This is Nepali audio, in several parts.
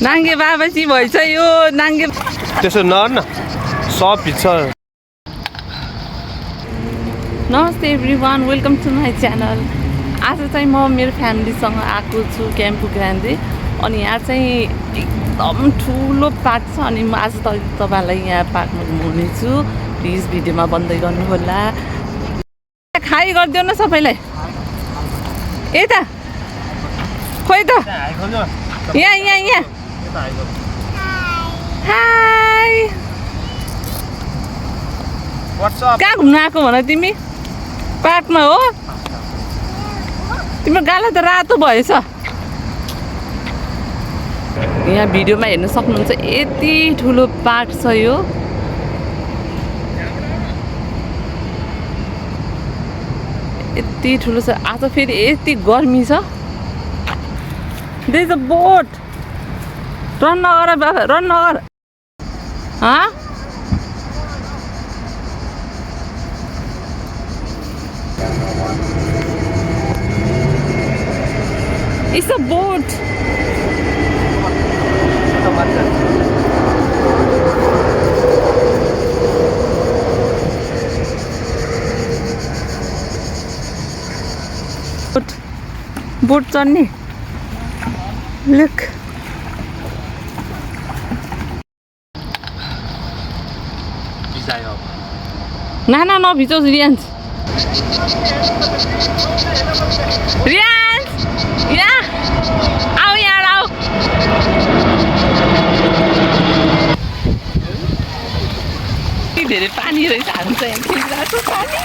नाङ्गे बाबाजी भएछ यो नाङ्गे त्यसो न सब भित्र नमस्ते everyone welcome to my channel. आज चाहिँ म मेरो फ्यामिलीसँग आएको छु क्याम्पु ग्रान्डे अनि यहाँ चाहिँ एकदम ठुलो पार्क छ अनि म आज तपाईँहरूलाई यहाँ पार्कमा घुमाउनेछु। प्लिज भिडियोमा बन्दै गर्नु होला। खाइ गरिदियो न सबैलाई यता खोइ त यहाँ हाई कहाँ घुम्न आएको भन तिमी? पार्कमा हो? तिम्रो गाला त रातो भएछ। यहाँ भिडियोमा हेर्न सक्नुहुन्छ यति ठुलो पार्क छ यो। यति ठुलो छ। आज फेरि यति गर्मी छ। There's a boat. रन नगर बाबा रन नगर। It's a boat. बोट चढ्ने Look. Nana no भिजोस् रियान्स यहाँ आऊ यहाँ आऊ। धेरै पानी रहेछ हामी चाहिँ खिचिरहेको पानी।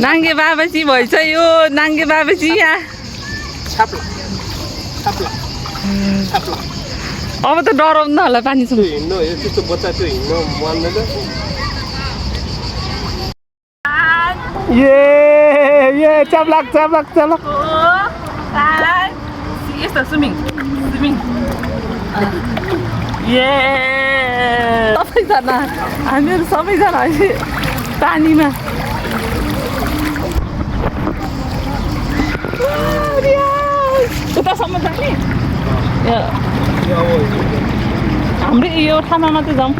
नाङ्गे बाबाजी भएछ यो नाङ्गे बाबाजी यहाँ। अब त डराउनु होला पानी छ। हिँड्नु त्यस्तो बच्चा त्यो हिँड्नु मान्दैन। ये चप्लक यस्तो स्विमिङ सबैजना हामीहरू सबैजना अहिले पानीमा। उतासम्म जाने हाम्रो यो ठाउँमा मात्रै जाउँ।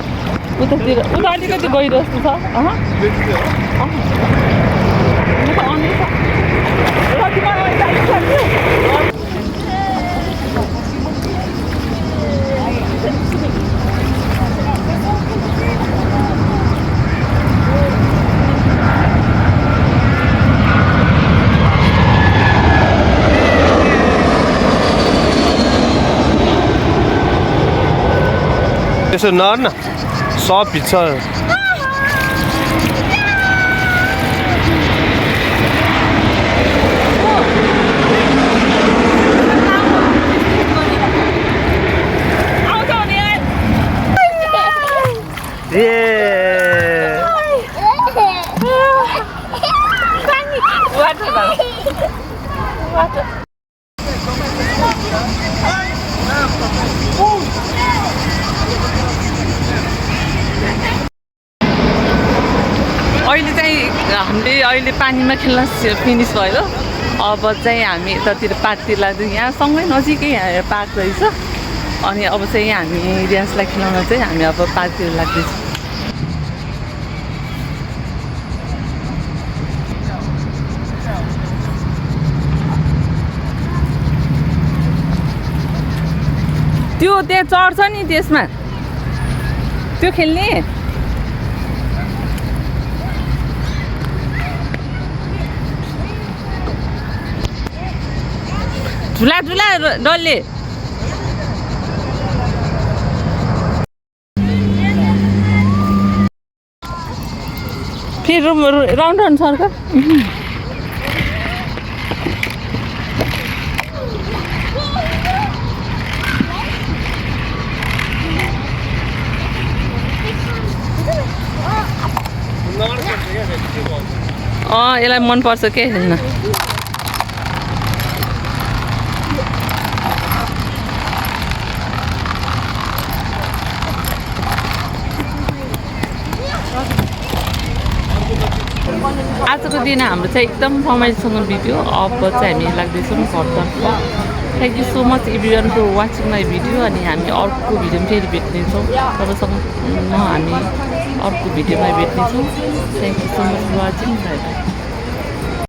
उतातिर उता अलिकति गहिरो जस्तो छ। त्यसो न सब भित्र अहिले चाहिँ हामीले अहिले पानीमा खेल्न फिनिस भयो। अब चाहिँ हामी यतातिर पार्कतिर लाग्दै यहाँ सँगै नजिकै यहाँ पार्क रहेछ अनि अब चाहिँ हामी रियान्सलाई खेलाउन चाहिँ हामी अब पार्कतिर लाग्दैछौँ। त्यो त्यहाँ चढ्छ नि त्यसमा त्यो खेल्ने। झुला डल्ले फेरि राउन्ड सर्क। यसलाई मनपर्छ के हेर्न। आजको दिन हाम्रो चाहिँ एकदम रमाइलोसँग बित्यो अब चाहिँ हामी लाग्दैछौँ घरतर्फ thank you so much everyone for watching my video अनि हामी अर्को भिडियोमा फेरि भेट्नेछौँ तपाईँसँग हामी अर्को भिडियोमा भेट्नेछौँ thank you so much for watching bye by